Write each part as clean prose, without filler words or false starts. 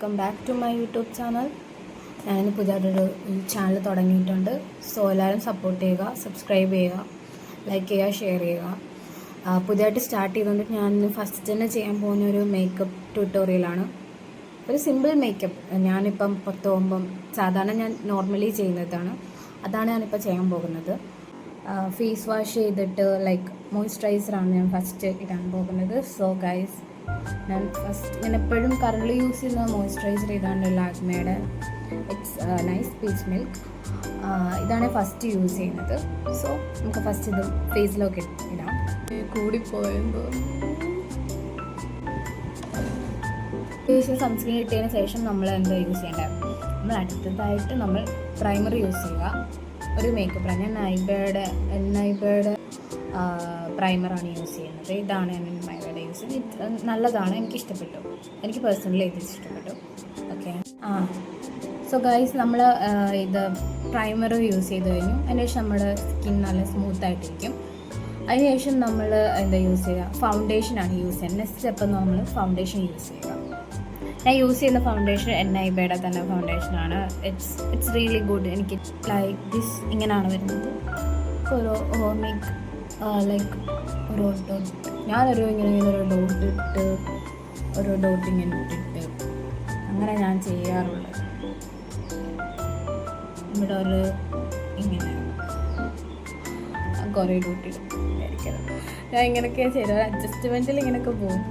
Welcome back to my YouTube channel. ഞാനിന്ന് പുതിയൊരു channel തുടങ്ങിയിട്ടുണ്ട്. സോ എല്ലാവരും സപ്പോർട്ട് ചെയ്യുക, സബ്സ്ക്രൈബ് ചെയ്യുക, ലൈക്ക് ചെയ്യുക, ഷെയർ ചെയ്യുക. പുതിയതായിട്ട് സ്റ്റാർട്ട് ചെയ്തുകൊണ്ട് ഞാൻ ഫസ്റ്റ് തന്നെ ചെയ്യാൻ പോകുന്ന ഒരു മേക്കപ്പ് ട്യൂട്ടോറിയലാണ്. ഒരു സിമ്പിൾ മേക്കപ്പ്. ഞാനിപ്പം പുറത്ത് പോകുമ്പം സാധാരണ ഞാൻ നോർമലി ചെയ്യുന്നതാണ്. അതാണ് ഞാനിപ്പോൾ ചെയ്യാൻ പോകുന്നത്. ഫേസ് വാഷ് ചെയ്തിട്ട് മോയ്സ്ചറൈസറാണ് ഞാൻ ഫസ്റ്റ് ഇടാൻ പോകുന്നത്. സോ ഗൈസ്, ഞാൻ എപ്പോഴും കറണ്ട്ലി യൂസ് ചെയ്യുന്ന മോയ്സ്ചറൈസർ ഇതാണ് ലാക്മേയുടെ നൈസ് പീച്ച് മിൽക്ക്. ഇതാണ് ഫസ്റ്റ് യൂസ് ചെയ്യുന്നത്. സോ നമുക്ക് ഫസ്റ്റ് ഇത് ഫേസിലൊക്കെ ഇടാം. കൂടിപ്പോയെന്തോ. ഫേസിൽ സൺസ്ക്രീൻ ഇട്ടതിന് ശേഷം നമ്മൾ എന്താ യൂസ് ചെയ്യേണ്ടത്? നമ്മൾ അടുത്തതായിട്ട് നമ്മൾ പ്രൈമർ യൂസ് ചെയ്യുക. ഒരു മേക്കപ്പ് ഞാൻ നൈബയുടെ പ്രൈമറാണ് യൂസ് ചെയ്യുന്നത്. ഇതാണ് ഞാൻ നൈബയുടെ യൂസ് ചെയ്യുന്നത്. ഇത് നല്ലതാണ്, എനിക്ക് ഇഷ്ടപ്പെട്ടു. എനിക്ക് പേഴ്സണലി ഇത് ഇഷ്ടപ്പെട്ടു. ഓക്കെ. സോ ഗൈസ്, നമ്മൾ ഇത് പ്രൈമർ യൂസ് ചെയ്ത് കഴിഞ്ഞു. അതിനുശേഷം നമ്മുടെ സ്കിൻ നല്ല സ്മൂത്തായിട്ടിരിക്കും. അതിനുശേഷം നമ്മൾ എന്താ യൂസ് ചെയ്യുക? ഫൗണ്ടേഷനാണ് യൂസ് ചെയ്യുന്നത്. നെക്സ്റ്റ് സ്റ്റെപ്പ് നമ്മൾ ഫൗണ്ടേഷൻ യൂസ് ചെയ്യുക. ഞാൻ യൂസ് ചെയ്യുന്ന ഫൗണ്ടേഷൻ നൈബയുടെ തന്നെ ഫൗണ്ടേഷനാണ്. It's really good. എനിക്ക് ലൈക്ക് ദിസ് ഇങ്ങനെയാണ് വരുന്നത്. ഒരു ഹോമിക് ഒരു ഡോട്ട്, ഞാനൊരു ഇങ്ങനെ ഒരു ഡോട്ട് ഇട്ട് ഒരു ഡോട്ട് ഇങ്ങനെ ഇട്ടിട്ട് അങ്ങനെ ഞാൻ ചെയ്യാറുള്ളത്. ഇവിടെ ഒരു ഇങ്ങനെ കുറേ ഡോട്ട് ഇരിക്കുന്നത് ഞാൻ ഇങ്ങനെയൊക്കെ ചെയ്ത അഡ്ജസ്റ്റ്മെൻറ്റിൽ ഇങ്ങനെയൊക്കെ പോകും.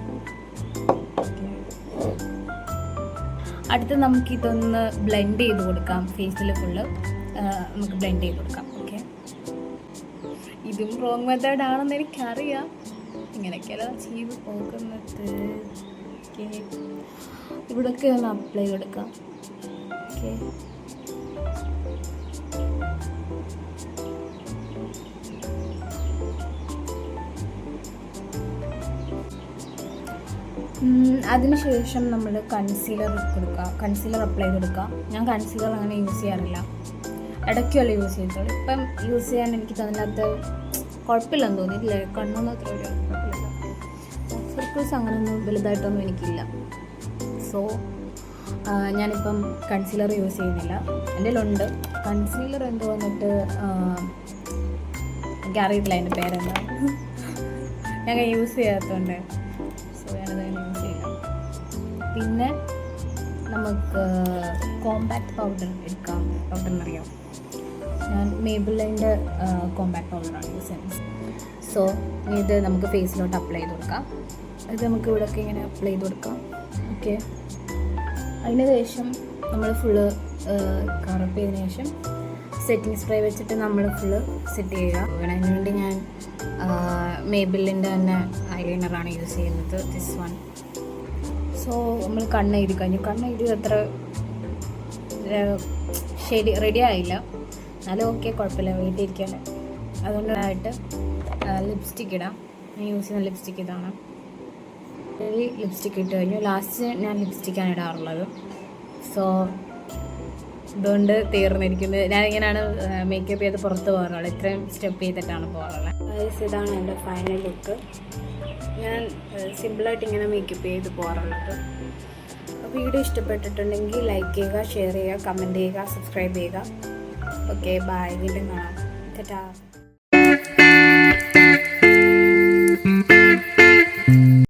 അടുത്ത് നമുക്കിതൊന്ന് ബ്ലെൻഡ് ചെയ്ത് കൊടുക്കാം. ഫേസിൽ ഫുള്ള് നമുക്ക് ബ്ലെൻഡ് ചെയ്ത് കൊടുക്കാം. ഓക്കെ, ഇതും റോങ് മെത്തേഡാണെന്ന് എനിക്കറിയാം. ഇങ്ങനെയൊക്കെയല്ല ചെയ്ത് പോകുന്നത്. ഓക്കെ, ഇവിടെയൊക്കെ ഒന്ന് അപ്ലൈ കൊടുക്കാം. ഓക്കെ, അതിനുശേഷം നമ്മൾ കൺസീലർ അപ്ലൈ കൊടുക്കുക. ഞാൻ കൺസീലർ അങ്ങനെ യൂസ് ചെയ്യാറില്ല, ഇടയ്ക്കല്ല യൂസ് ചെയ്തോളൂ. ഇപ്പം യൂസ് ചെയ്യാൻ എനിക്ക് തോന്നില്ലാത്ത കുഴപ്പമില്ലെന്ന് തോന്നിയിട്ടില്ല. കണ്ണൊന്നും അത്ര വലിയ കുഴപ്പമില്ല. സർക്കിൾസ് അങ്ങനെയൊന്നും വലുതായിട്ടൊന്നും എനിക്കില്ല. സോ ഞാനിപ്പം കൺസീലർ യൂസ് ചെയ്യുന്നില്ല. എൻ്റെ കയ്യിലുണ്ട് കൺസീലർ. എന്ത് വന്നിട്ട് എനിക്കറിയത്തില്ല അതിൻ്റെ പേരെന്താ, ഞാൻ യൂസ് ചെയ്യാത്തതുകൊണ്ട്. സോ ഞാനത് യൂസ് ചെയ്യാം. പിന്നെ നമുക്ക് കോമ്പാക്ട് പൗഡർ എടുക്കാം. പൗഡർ എന്നറിയാം, ഞാൻ മേബിളിൻ്റെ കോമ്പാക്ട് പൗഡറാണ് യൂസ് ചെയ്യുന്നത്. സോ ഇത് നമുക്ക് ഫേസിലോട്ട് അപ്ലൈ ചെയ്ത് കൊടുക്കാം. ഇത് നമുക്ക് ഇവിടെയൊക്കെ ഇങ്ങനെ അപ്ലൈ ചെയ്ത് കൊടുക്കാം. ഓക്കെ, അതിന് ശേഷം നമ്മൾ ഫുള്ള് കറപ്പ് ചെയ്തതിന് ശേഷം സെറ്റിംഗ് സ്പ്രേ വെച്ചിട്ട് നമ്മൾ ഫുള്ള് സെറ്റ് ചെയ്യുക. അതിന് വേണ്ടി ഞാൻ മേബിളിൻ്റെ തന്നെ ഐലൈനറാണ് യൂസ് ചെയ്യുന്നത്, ദിസ് വൺ. സോ നമ്മൾ കണ്ണെഴുതി കഴിഞ്ഞു. കണ്ണെഴുതി അത്ര ശരി റെഡി ആയില്ല, എന്നാലും ഓക്കെ, കുഴപ്പമില്ല, വീട്ടിലിരിക്കാൻ. അതുകൊണ്ടായിട്ട് ലിപ്സ്റ്റിക്ക് ഇടാം. ഞാൻ യൂസ് ചെയ്യുന്ന ലിപ്സ്റ്റിക്ക് ഇതാണ്. ലിപ്സ്റ്റിക്ക് ഇട്ട് കഴിഞ്ഞു. ലാസ്റ്റ് ഞാൻ ലിപ്സ്റ്റിക്കാണ് ഇടാറുള്ളത്. സോ ഇതുകൊണ്ട് തീർന്നിരിക്കുന്നത്. ഞാനിങ്ങനെയാണ് മേക്കപ്പ് ചെയ്ത് പുറത്ത് പോകാറുള്ളത്. ഇത്രയും സ്റ്റെപ്പ് ചെയ്തിട്ടാണ് പോകാറുള്ളത്. ഇതാണ് എൻ്റെ ഫൈനൽ ലുക്ക്. ഞാൻ സിമ്പിളായിട്ട് ഇങ്ങനെ മേക്കപ്പ് ചെയ്ത് പോകാറുള്ളത്. വീഡിയോ ഇഷ്ടപ്പെട്ടിട്ടുണ്ടെങ്കിൽ ലൈക്ക് ചെയ്യുക, ഷെയർ ചെയ്യുക, കമൻറ്റ് ചെയ്യുക, സബ്സ്ക്രൈബ് ചെയ്യുക. Okay, bye. വീണ്ടും കാണാം. ടാറ്റാ.